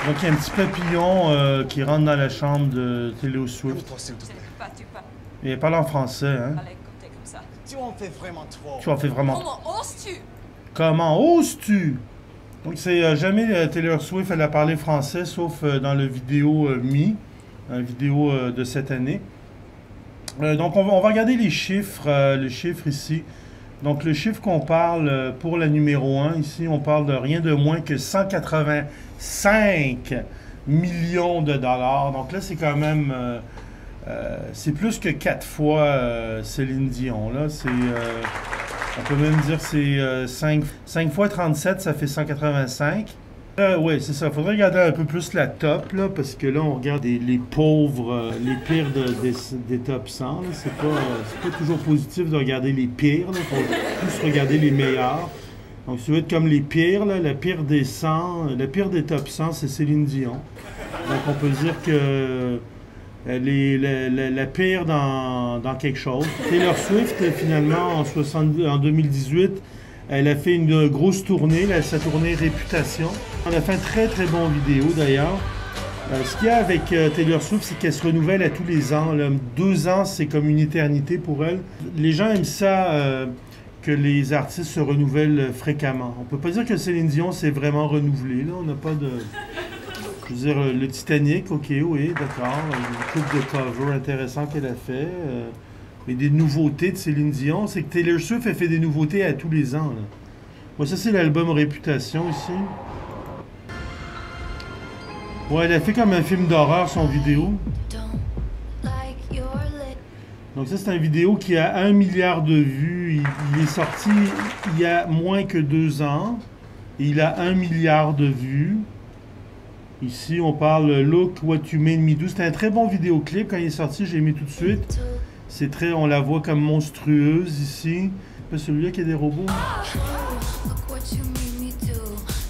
Donc il y a un petit papillon qui rentre dans la chambre de Taylor Swift. Et elle parle en français, hein? Tu en fais vraiment trop. Tu en fais vraiment. Comment oses-tu? Comment oses-tu? Donc c'est jamais Taylor Swift, elle a parlé français, sauf dans le vidéo Me, une vidéo de cette année. Donc on va regarder les chiffres ici. Donc le chiffre qu'on parle pour la numéro 1, ici on parle de rien de moins que 185 millions de dollars. Donc là c'est quand même, c'est plus que 4 fois Céline Dion. Là, on peut même dire que c'est 5 fois 37, ça fait 185. Oui, c'est ça. Il faudrait regarder un peu plus la top, là, parce que là, on regarde les pauvres, les pires des top 100. C'est pas toujours positif de regarder les pires. Il faut plus regarder les meilleurs. Donc, si tu veux être comme les pires, là, la pire des 100, la pire des top 100, c'est Céline Dion. Donc, on peut dire que la pire dans quelque chose. Taylor Swift, finalement, en 2018, elle a fait une grosse tournée, sa tournée Réputation. On a fait un très très bon vidéo d'ailleurs. Ce qu'il y a avec Taylor Swift, c'est qu'elle se renouvelle à tous les ans. Là. 2 ans, c'est comme une éternité pour elle. Les gens aiment ça, que les artistes se renouvellent fréquemment. On peut pas dire que Céline Dion s'est vraiment renouvelée. Là. On n'a pas de... Je veux dire, le Titanic, ok, oui, d'accord. Une couple de covers intéressants qu'elle a fait. Mais des nouveautés de Céline Dion, c'est que Taylor Swift, elle fait des nouveautés à tous les ans. Là. Bon, ça, c'est l'album Réputation, ici. Ouais, elle a fait comme un film d'horreur, son vidéo. Donc ça, c'est une vidéo qui a 1 milliard de vues. Il est sorti il y a moins que 2 ans. Et il a 1 milliard de vues. Ici, on parle Look What You Made Me Do. C'était un très bon vidéoclip. Quand il est sorti, j'ai mis tout de suite. C'est très, on la voit comme monstrueuse ici. C'est pas celui-là qui a des robots.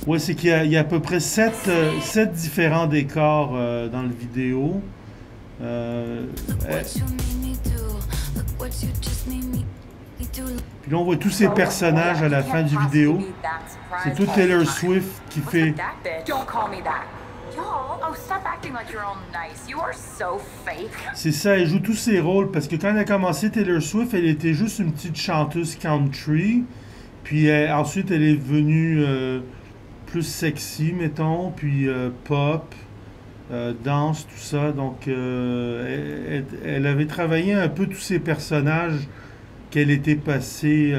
Ouais, c'est qu'il y a à peu près 7 différents décors dans le vidéo. Puis là, on voit tous ces personnages à la fin du vidéo. C'est tout Taylor Swift qui fait... C'est ça, elle joue tous ses rôles parce que quand elle a commencé Taylor Swift, elle était juste une petite chanteuse country. Puis ensuite, elle est devenue plus sexy, mettons, puis pop, danse, tout ça. Donc, elle avait travaillé un peu tous ces personnages qu'elle était passée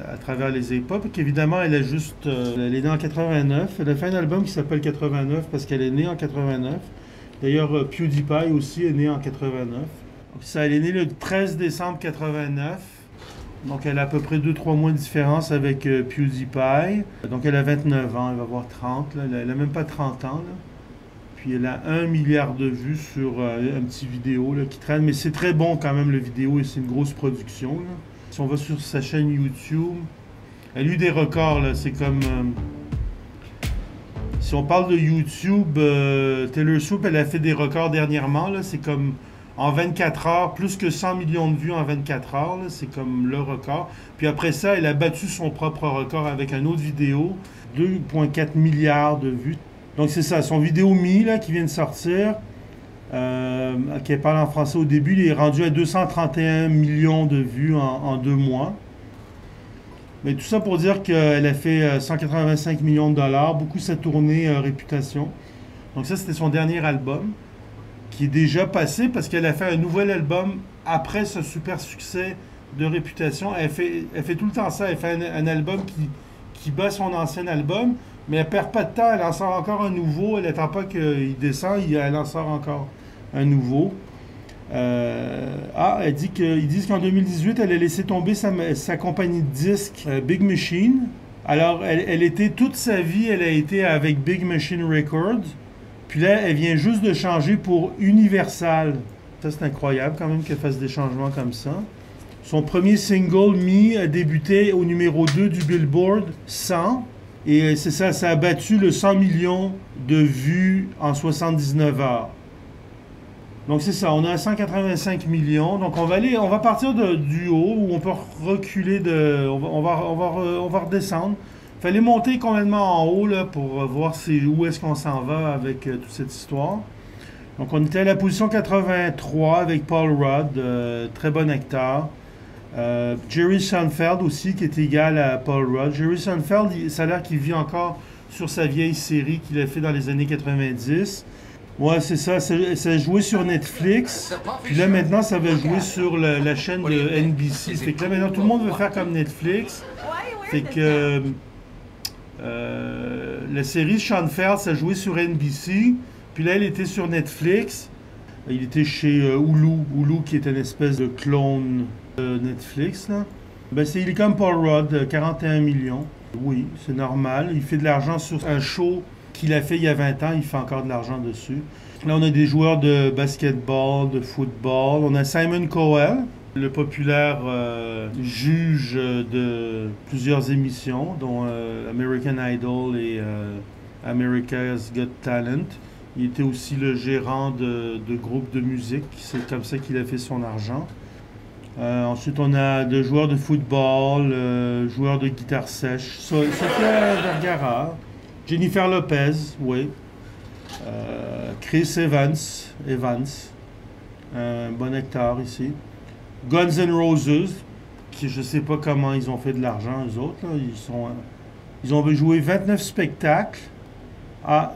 à travers les époques. Évidemment, elle a juste... elle est née en 89. Elle a fait un album qui s'appelle 89 parce qu'elle est née en 89. D'ailleurs, PewDiePie aussi est né en 89. Donc, ça, elle est née le 13 décembre 89. Donc, elle a à peu près 2-3 mois de différence avec PewDiePie. Donc, elle a 29 ans. Elle va avoir 30. Là. Elle n'a même pas 30 ans. Là. Puis elle a 1 milliard de vues sur un petit vidéo là, qui traîne. Mais c'est très bon quand même le vidéo et c'est une grosse production. Là. Si on va sur sa chaîne YouTube, elle a eu des records. C'est comme... si on parle de YouTube, Taylor Swift, elle a fait des records dernièrement. C'est comme en 24 heures, plus que 100 millions de vues en 24 heures. C'est comme le record. Puis après ça, elle a battu son propre record avec une autre vidéo. 2,4 milliards de vues. Donc c'est ça, son vidéo Me là, qui vient de sortir, qui parle en français au début, il est rendu à 231 millions de vues en 2 mois. Mais tout ça pour dire qu'elle a fait 185 millions de dollars, beaucoup sa tournée Réputation. Donc ça, c'était son dernier album, qui est déjà passé parce qu'elle a fait un nouvel album après ce super succès de Réputation. Elle fait tout le temps ça, elle fait un album qui bat son ancien album. Mais elle perd pas de temps, elle en sort encore un nouveau. Elle n'attend pas qu'il descende, elle en sort encore un nouveau. Elle dit ils disent qu'en 2018, elle a laissé tomber sa compagnie de disques Big Machine. Alors, elle était toute sa vie, elle a été avec Big Machine Records. Puis là, elle vient juste de changer pour Universal. Ça, c'est incroyable quand même qu'elle fasse des changements comme ça. Son premier single, Me, a débuté au numéro 2 du Billboard 100. Et c'est ça, ça a battu le 100 millions de vues en 79 heures. Donc c'est ça, on est à 185 millions. Donc on va partir du haut où on peut reculer on va redescendre. Il fallait monter complètement en haut là, pour voir où est-ce qu'on s'en va avec toute cette histoire. Donc on était à la position 83 avec Paul Rudd, très bon acteur. Jerry Seinfeld aussi qui est égal à Paul Rudd. Jerry Seinfeld, ça a l'air qu'il vit encore sur sa vieille série qu'il a fait dans les années 90. Ouais, c'est ça. Ça a joué sur Netflix. Puis là, maintenant, ça va jouer sur la chaîne de NBC. Fait que là, maintenant, tout le monde veut faire comme Netflix. Fait que la série Seinfeld, ça jouait sur NBC. Puis là, elle était sur Netflix. Il était chez Hulu. Hulu, qui est une espèce de clone de Netflix, là. Ben, il est comme Paul Rudd, 41 millions. Oui, c'est normal. Il fait de l'argent sur un show qu'il a fait il y a 20 ans. Il fait encore de l'argent dessus. Là, on a des joueurs de basketball, de football. On a Simon Cowell, le populaire juge de plusieurs émissions, dont American Idol et America's Got Talent. Il était aussi le gérant de groupes de musique. C'est comme ça qu'il a fait son argent. Ensuite, on a des joueurs de football, joueurs de guitare sèche. Sofia Vergara, Jennifer Lopez, oui. Chris Evans, un bon acteur ici. Guns N' Roses, qui je sais pas comment ils ont fait de l'argent, eux autres. Là. Ils ont joué 29 spectacles.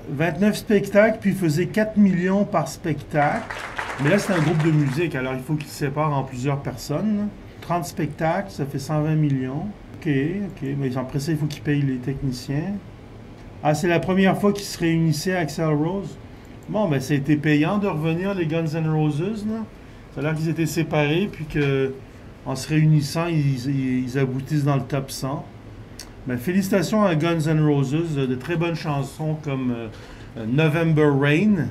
29 spectacles, puis ils faisaient 4 millions par spectacle. Mais là, c'est un groupe de musique, alors il faut qu'ils se séparent en plusieurs personnes. Là. 30 spectacles, ça fait 120 millions. OK. Mais après ça, il faut qu'ils payent les techniciens. C'est la première fois qu'ils se réunissaient à Axl Rose. Bon, ben, ça a été payant de revenir, les Guns N' Roses, là. Ça a l'air qu'ils étaient séparés, puis qu'en se réunissant, ils aboutissent dans le top 100. Ben, félicitations à Guns N' Roses, de très bonnes chansons comme November Rain.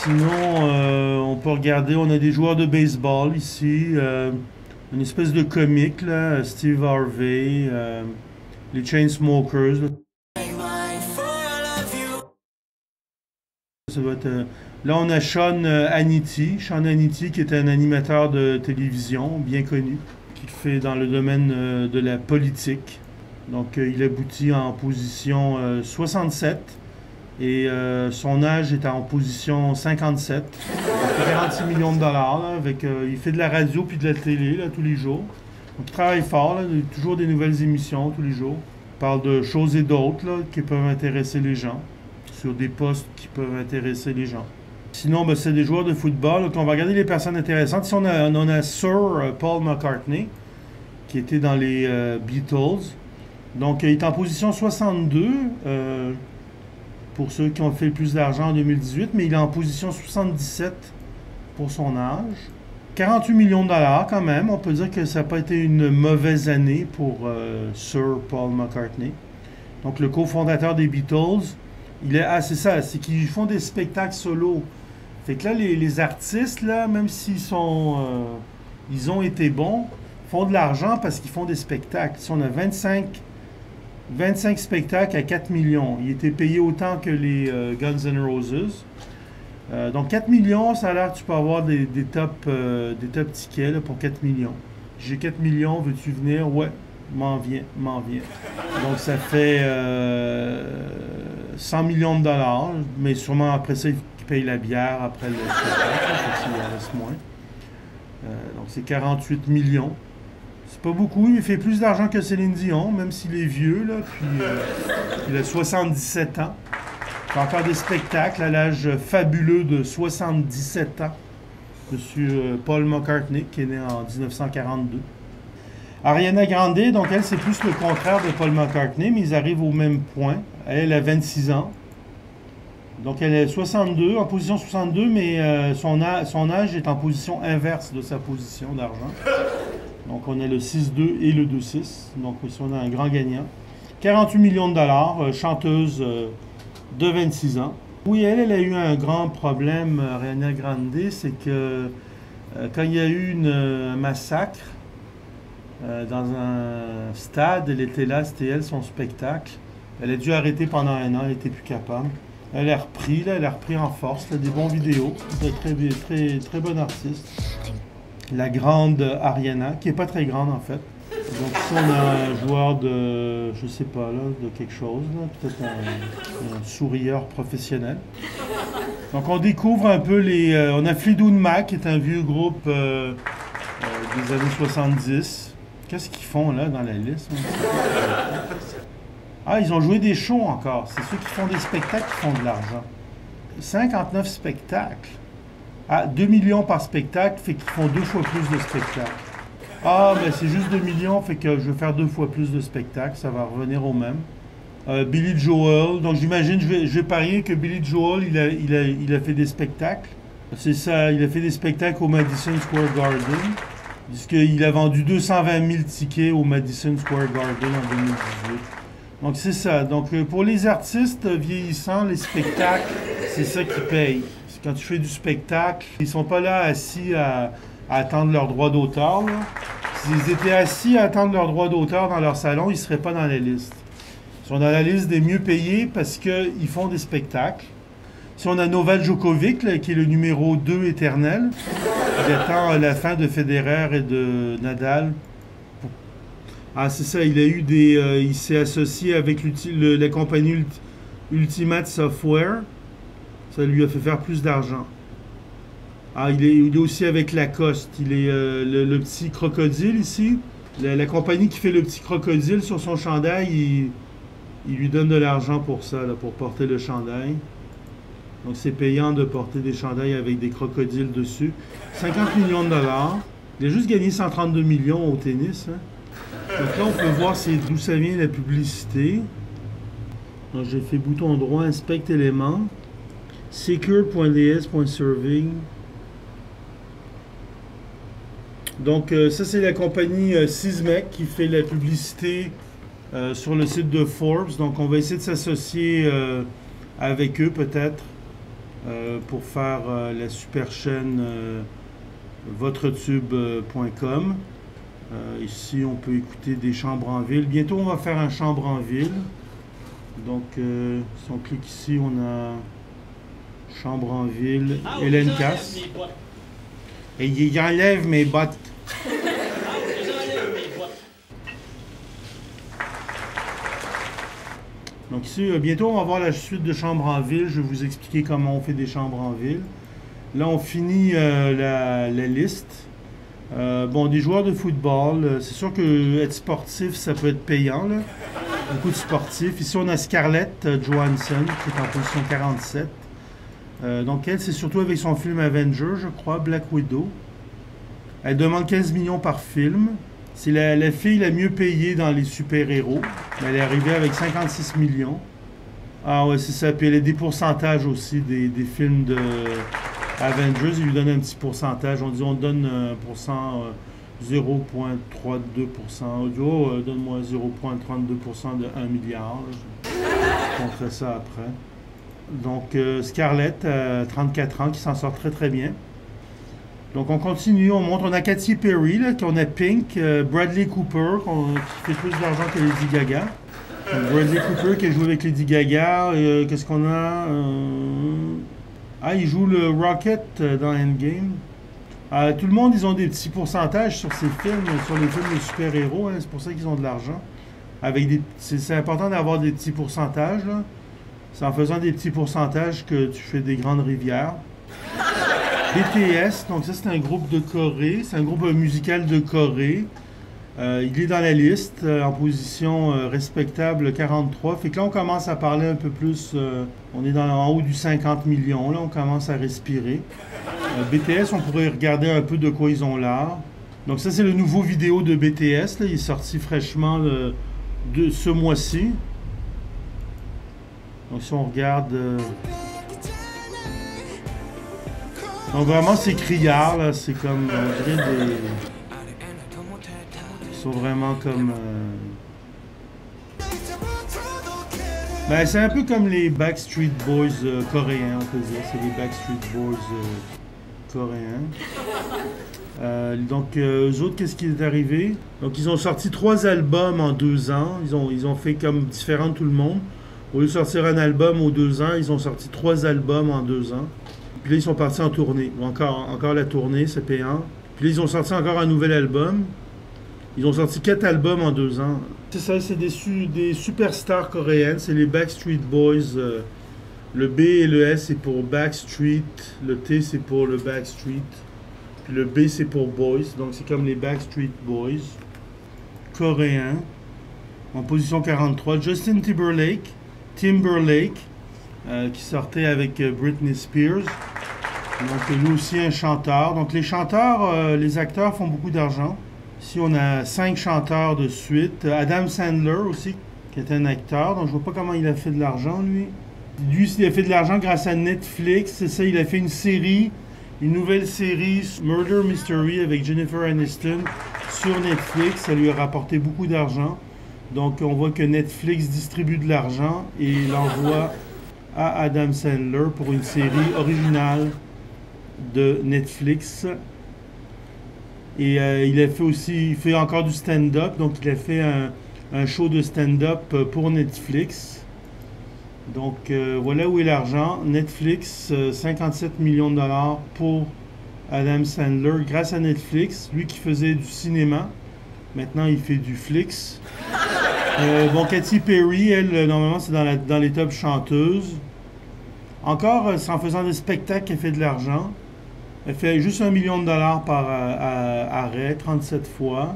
Sinon, on peut regarder, on a des joueurs de baseball ici, une espèce de comique, là, Steve Harvey, les Chainsmokers. Ça doit être, là, on a Sean Hannity, qui est un animateur de télévision bien connu, qui fait dans le domaine de la politique. Donc, il aboutit en position 67. Et son âge est en position 57. Il fait 46 millions de dollars. Là, il fait de la radio puis de la télé là, tous les jours. Donc il travaille fort. Là, toujours des nouvelles émissions tous les jours. Il parle de choses et d'autres là, qui peuvent intéresser les gens. Sur des postes qui peuvent intéresser les gens. Sinon, ben, c'est des joueurs de football. Donc on va regarder les personnes intéressantes. Ici, on a Sir Paul McCartney, qui était dans les Beatles. Donc il est en position 62. Pour ceux qui ont fait le plus d'argent en 2018, mais il est en position 77 pour son âge. 48 millions de dollars quand même. On peut dire que ça n'a pas été une mauvaise année pour Sir Paul McCartney. Donc le cofondateur des Beatles, c'est ça, c'est qu'ils font des spectacles solo. Fait que là, les artistes, là, même s'ils ils ont été bons, font de l'argent parce qu'ils font des spectacles. Si on a 25 spectacles à 4 millions. Il était payé autant que les Guns N' Roses. Donc 4 millions, ça a l'air que tu peux avoir des top tickets là, pour 4 millions. J'ai 4 millions, veux-tu venir? Ouais, m'en viens. Donc ça fait 100 millions de dollars, mais sûrement après ça, ils payent la bière après le spectacle, il en reste moins. Donc c'est 48 millions. C'est pas beaucoup, il fait plus d'argent que Céline Dion, même s'il est vieux, là, puis il a 77 ans. Il fait encore des spectacles à l'âge fabuleux de 77 ans. Monsieur Paul McCartney, qui est né en 1942. Ariana Grande, donc elle, c'est plus le contraire de Paul McCartney, mais ils arrivent au même point. Elle a 26 ans. Donc elle est 62, en position 62, mais son âge est en position inverse de sa position d'argent. Donc, on a le 6-2 et le 2-6. Donc, ici, on a un grand gagnant. 48 millions de dollars, chanteuse de 26 ans. Oui, elle a eu un grand problème, Ariana Grande, c'est que quand il y a eu un massacre dans un stade. Elle était là, c'était elle, son spectacle. Elle a dû arrêter pendant un an, elle n'était plus capable. Elle a repris, là, elle a repris en force, là, des bons vidéos. C'est très bonne artiste. La grande Ariana, qui n'est pas très grande en fait. Donc ici on a un joueur de, je sais pas là, de quelque chose, peut-être un sourieur professionnel. Donc on découvre un peu les... on a Fleetwood Mac, qui est un vieux groupe des années 70. Qu'est-ce qu'ils font là dans la liste? Ah, ils ont joué des shows encore. C'est ceux qui font des spectacles qui font de l'argent. 59 spectacles. Ah, 2 millions par spectacle, fait qu'ils font 2 fois plus de spectacles. Ah, mais c'est juste 2 millions, fait que je vais faire 2 fois plus de spectacles. Ça va revenir au même. Billy Joel. Donc j'imagine, je vais parier que Billy Joel, il a fait des spectacles. C'est ça, il a fait des spectacles au Madison Square Garden. Puisqu'il a vendu 220 000 tickets au Madison Square Garden en 2018. Donc c'est ça. Donc pour les artistes vieillissants, les spectacles, c'est ça qui paye. Quand tu fais du spectacle, ils sont pas là assis à attendre leur droit d'auteur. S'ils étaient assis à attendre leur droit d'auteur dans leur salon, ils ne seraient pas dans la liste. Ils sont dans la liste des mieux payés parce qu'ils font des spectacles. Si on a Novak Djokovic, là, qui est le numéro 2 éternel, il attend la fin de Federer et de Nadal. Ah, c'est ça, il a eu des... il s'est associé avec la compagnie Ultimate Software. Ça lui a fait faire plus d'argent. Ah, il est aussi avec Lacoste. Il est le petit crocodile ici. La compagnie qui fait le petit crocodile sur son chandail, il lui donne de l'argent pour ça, là, pour porter le chandail. Donc c'est payant de porter des chandails avec des crocodiles dessus. 50 millions de dollars. Il a juste gagné 132 millions au tennis. Hein. Donc là, on peut voir d'où ça vient la publicité. Donc j'ai fait bouton droit, inspect éléments. Secure.ds.serving. Donc ça c'est la compagnie Sysmex qui fait la publicité sur le site de Forbes. Donc on va essayer de s'associer avec eux peut-être pour faire la super chaîne votretube.com. Ici on peut écouter des chambres en ville. Bientôt on va faire un chambre en ville. Donc si on clique ici, on a chambre en ville, Hélène Casse. Et il enlève mes bottes. Donc ici, bientôt on va voir la suite de chambres en ville. Je vais vous expliquer comment on fait des chambres en ville. Là on finit la liste. Bon, des joueurs de football, c'est sûr que être sportif ça peut être payant, là. Beaucoup de sportifs. Ici on a Scarlett Johansson qui est en position 47. Donc elle, c'est surtout avec son film Avenger, je crois, Black Widow. Elle demande 15 millions par film. C'est la fille la mieux payée dans les super-héros. Elle est arrivée avec 56 millions. Ah ouais, c'est ça. Puis elle a des pourcentages aussi des films de Avengers. Ils lui donnent un petit pourcentage. On donne 0,32%. Audio, donne-moi 0,32% de 1 milliard. Je compterai ça après. Donc, Scarlett, 34 ans, qui s'en sort très très bien. Donc, on continue, on montre, on a Katy Perry, là, on a Pink, Bradley Cooper, qui fait plus d'argent que Lady Gaga. Donc, Bradley Cooper qui a joué avec Lady Gaga. Qu'est-ce qu'on a? Ah, il joue le Rocket dans Endgame. Tout le monde, ils ont des petits pourcentages sur ces films, sur les films de super-héros. Hein, c'est pour ça qu'ils ont de l'argent. C'est important d'avoir des petits pourcentages, là. C'est en faisant des petits pourcentages que tu fais des grandes rivières. BTS, donc ça c'est un groupe de Corée, c'est un groupe musical de Corée. Il est dans la liste en position respectable 43. Fait que là on commence à parler un peu plus, on est en haut du 50 millions, là on commence à respirer. BTS, on pourrait regarder un peu de quoi ils ont l'air. Donc ça c'est le nouveau vidéo de BTS, là, il est sorti fraîchement de ce mois-ci. Donc si on regarde... Donc vraiment c'est criard, là, c'est comme... Ils sont vraiment comme... Ben, c'est un peu comme les Backstreet Boys coréens, on peut dire. C'est les Backstreet Boys coréens. Eux autres, qu'est-ce qui est arrivé? Donc, ils ont sorti 3 albums en 2 ans. Ils ont fait comme différent de tout le monde. Au lieu de sortir un album aux 2 ans, ils ont sorti 3 albums en 2 ans. Puis là, ils sont partis en tournée. Encore la tournée, c'est payant. Puis là, ils ont sorti encore un nouvel album. Ils ont sorti 4 albums en 2 ans. C'est ça, c'est des superstars coréennes. C'est les Backstreet Boys. Le B et le S, c'est pour Backstreet. Le T, c'est pour le Backstreet. Puis le B, c'est pour Boys. Donc, c'est comme les Backstreet Boys. Coréens. En position 43. Justin Timberlake. Qui sortait avec Britney Spears. Donc, lui aussi un chanteur. Donc, les chanteurs, les acteurs font beaucoup d'argent. Ici, on a 5 chanteurs de suite. Adam Sandler aussi, qui est un acteur. Donc, je vois pas comment il a fait de l'argent, lui. Lui, il a fait de l'argent grâce à Netflix. C'est ça, il a fait une nouvelle série, Murder Mystery, avec Jennifer Aniston sur Netflix. Ça lui a rapporté beaucoup d'argent. Donc, on voit que Netflix distribue de l'argent et l'envoie à Adam Sandler pour une série originale de Netflix. Et il fait encore du stand-up. Donc, il a fait un show de stand-up pour Netflix. Donc, voilà où est l'argent. Netflix, 57 millions de dollars pour Adam Sandler grâce à Netflix. Lui qui faisait du cinéma, maintenant il fait du Flix. Katy Perry, elle, normalement, c'est dans les top chanteuses. Encore, c'est en faisant des spectacles qu'elle fait de l'argent. Elle fait juste 1 million de dollars par arrêt, 37 fois.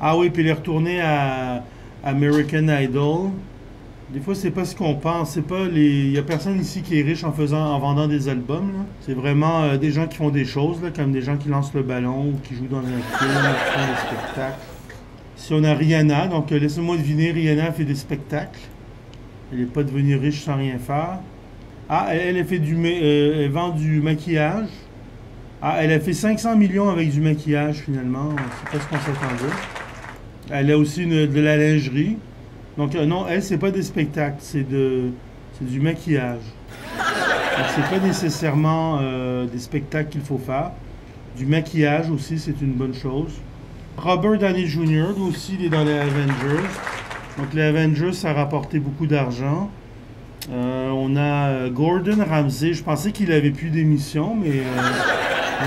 Ah oui, puis elle est retournée à American Idol. Des fois, c'est pas ce qu'on pense. Il y a personne ici qui est riche en vendant des albums. C'est vraiment des gens qui font des choses, là, comme des gens qui lancent le ballon ou qui jouent dans un film, qui font des spectacles. Si on a Rihanna, donc laissez-moi deviner, Rihanna fait des spectacles. Elle n'est pas devenue riche sans rien faire. Ah, elle vend du maquillage. Ah, elle a fait 500 millions avec du maquillage, finalement. C'est pas ce qu'on s'attendait. Elle a aussi de la lingerie. Donc, non, elle, c'est pas des spectacles, c'est du maquillage. Donc, c'est pas nécessairement des spectacles qu'il faut faire. Du maquillage aussi, c'est une bonne chose. Robert Downey Jr., lui aussi, il est dans les Avengers. Donc, les Avengers, ça a rapporté beaucoup d'argent. On a Gordon Ramsay. Je pensais qu'il avait plus d'émissions, mais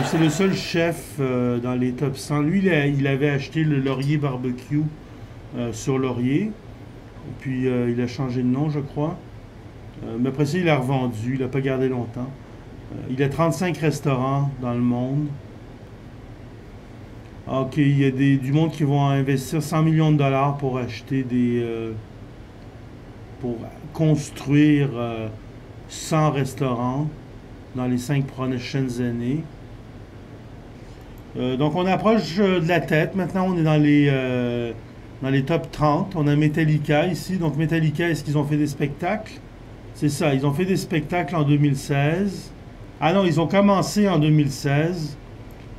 c'est le seul chef dans les top 100. Lui, il avait acheté le Laurier Barbecue sur Laurier. Et puis, il a changé de nom, je crois. Mais après ça, il a revendu. Il n'a pas gardé longtemps. Il a 35 restaurants dans le monde. OK, il y a du monde qui vont investir 100 millions de dollars pour acheter pour construire 100 restaurants dans les 5 prochaines années. Donc, on approche de la tête. Maintenant, on est dans les top 30. On a Metallica ici. Donc, Metallica, est-ce qu'ils ont fait des spectacles? C'est ça, ils ont fait des spectacles en 2016. Ah non, ils ont commencé en 2016.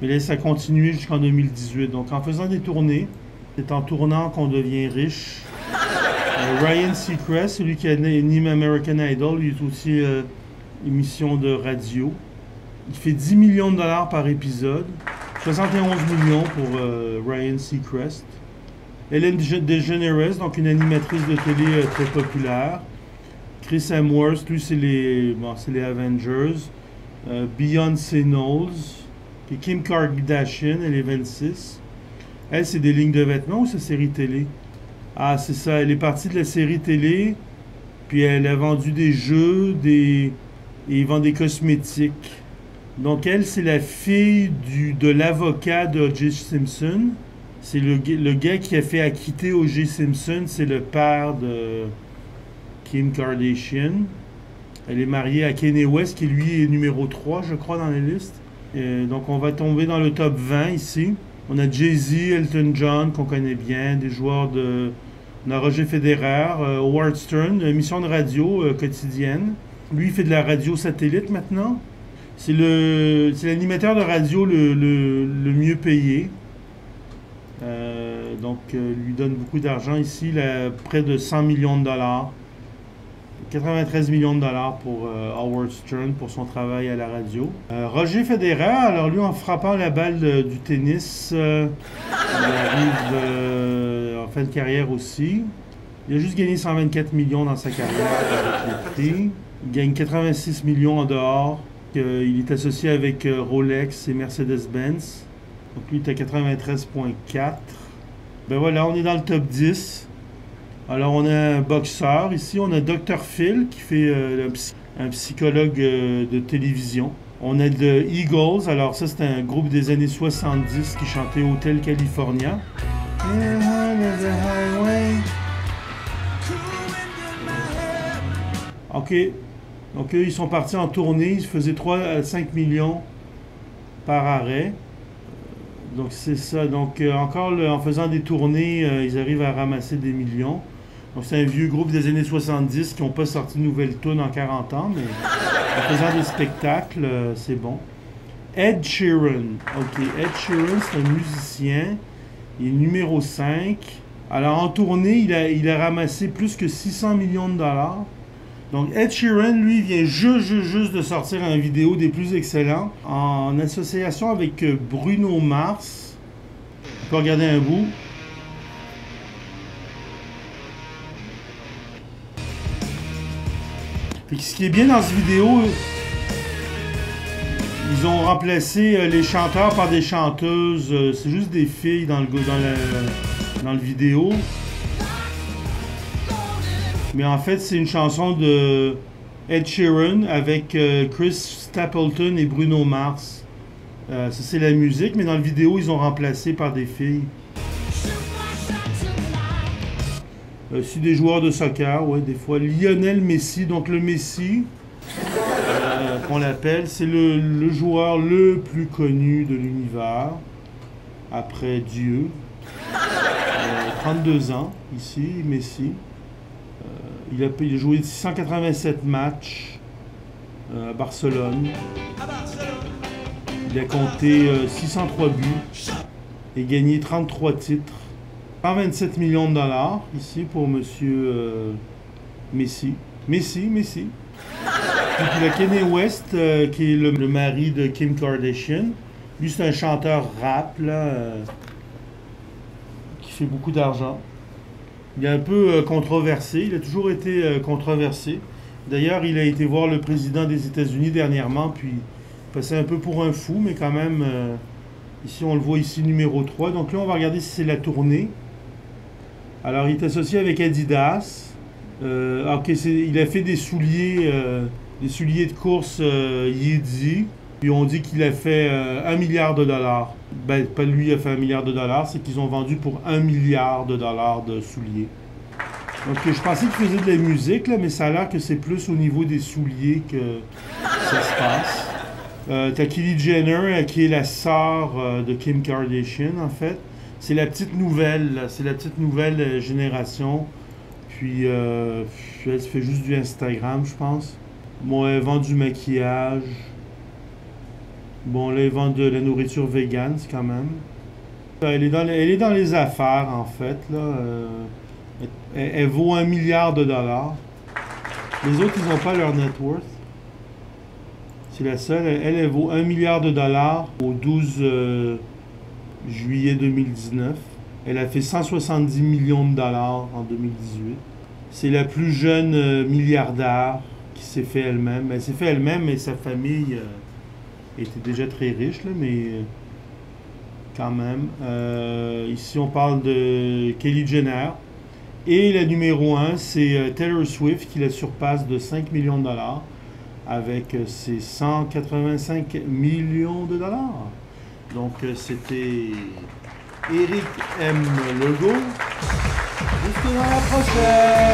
Mais là, ça a continué jusqu'en 2018. Donc, en faisant des tournées, c'est en tournant qu'on devient riche. Ryan Seacrest, celui qui a animé American Idol, lui est aussi émission de radio. Il fait 10 millions de dollars par épisode. 71 millions pour Ryan Seacrest. Ellen DeGeneres, donc une animatrice de télé très populaire. Chris Hemsworth, lui, c'est les Avengers. Beyoncé Knowles. Puis Kim Kardashian, elle est 26. Elle, c'est des lignes de vêtements ou c'est série télé? Ah, c'est ça. Elle est partie de la série télé. Puis elle a vendu des jeux, et ils vendent des cosmétiques. Donc elle, c'est la fille de l'avocat de O.J. Simpson. C'est le gars qui a fait acquitter O.J. Simpson. C'est le père de Kim Kardashian. Elle est mariée à Kanye West, qui lui est numéro 3, je crois, dans les listes. Donc on va tomber dans le top 20 ici. On a Jay-Z, Elton John, qu'on connaît bien, des joueurs de... On a Roger Federer, Howard Stern, une émission de radio quotidienne. Lui, il fait de la radio satellite maintenant. C'est l'animateur de radio le mieux payé. Donc, lui donne beaucoup d'argent ici, près de 100 millions de dollars. 93 millions de dollars pour Howard Stern pour son travail à la radio. Roger Federer, alors lui en frappant la balle du tennis, il arrive en fin de carrière aussi. Il a juste gagné 124 millions dans sa carrière avec les prix. Il gagne 86 millions en dehors. Il est associé avec Rolex et Mercedes-Benz. Donc lui il est à 93,4. Ben voilà, on est dans le top 10. Alors on a un boxeur ici, on a Dr Phil qui fait un psychologue de télévision. On a The Eagles, alors ça c'est un groupe des années 70 qui chantait Hotel California. Ok, donc eux ils sont partis en tournée, ils faisaient 3 à 5 millions par arrêt. Donc c'est ça, donc encore en faisant des tournées, ils arrivent à ramasser des millions. Donc c'est un vieux groupe des années 70 qui n'ont pas sorti de nouvelles tunes en 40 ans, mais en faisant des spectacles, c'est bon. Ed Sheeran. Ok, Ed Sheeran, c'est un musicien. Il est numéro 5. Alors en tournée, il a ramassé plus que 600 millions de dollars. Donc Ed Sheeran, lui, vient juste de sortir une vidéo des plus excellents en association avec Bruno Mars. On peut regarder un bout. Fait que ce qui est bien dans cette vidéo, ils ont remplacé les chanteurs par des chanteuses. C'est juste des filles dans le vidéo. Mais en fait, c'est une chanson de Ed Sheeran avec Chris Stapleton et Bruno Mars. Ça, c'est la musique, mais dans la vidéo, ils ont remplacé par des filles. C'est des joueurs de soccer, ouais, des fois. Lionel Messi, donc le Messi, qu'on l'appelle, c'est le joueur le plus connu de l'univers, après Dieu. 32 ans, ici, Messi. Il a joué 687 matchs à Barcelone. Il a compté 603 buts et gagné 33 titres. 127 millions de dollars ici pour monsieur Messi. Messi. Puis il y a Kanye West qui est le mari de Kim Kardashian. Lui c'est un chanteur rap là, qui fait beaucoup d'argent. Il est un peu controversé, il a toujours été controversé. D'ailleurs, il a été voir le président des États-Unis dernièrement, puis il passait un peu pour un fou, mais quand même, ici on le voit ici numéro 3. Donc là, on va regarder si c'est la tournée. Alors, il est associé avec Adidas. Il a fait des souliers de course Yeezy. Puis on dit qu'il a fait 1 milliard de dollars. Ben, pas lui a fait 1 milliard de dollars, c'est qu'ils ont vendu pour 1 milliard de dollars de souliers. Donc je pensais qu'il faisait de la musique, là, mais ça a l'air que c'est plus au niveau des souliers que ça se passe. T'as Kylie Jenner, qui est la sœur de Kim Kardashian, en fait. C'est la petite nouvelle, là. C'est la petite nouvelle génération. Puis elle se fait juste du Instagram, je pense. Bon, elle vend du maquillage. Bon, là, ils vendent de la nourriture végane, quand même. Elle est dans les affaires, en fait. Là. Elle vaut 1 milliard de dollars. Les autres, ils n'ont pas leur net worth. C'est la seule. Elle vaut 1 milliard de dollars au 12 juillet 2019. Elle a fait 170 millions de dollars en 2018. C'est la plus jeune milliardaire qui s'est fait elle-même. Elle s'est fait elle-même, mais sa famille... était déjà très riche, là, mais quand même. Ici, on parle de Kylie Jenner. Et la numéro 1, c'est Taylor Swift, qui la surpasse de 5 millions de dollars avec ses 185 millions de dollars. Donc, c'était Eric M. Legault. Jusqu'à la prochaine!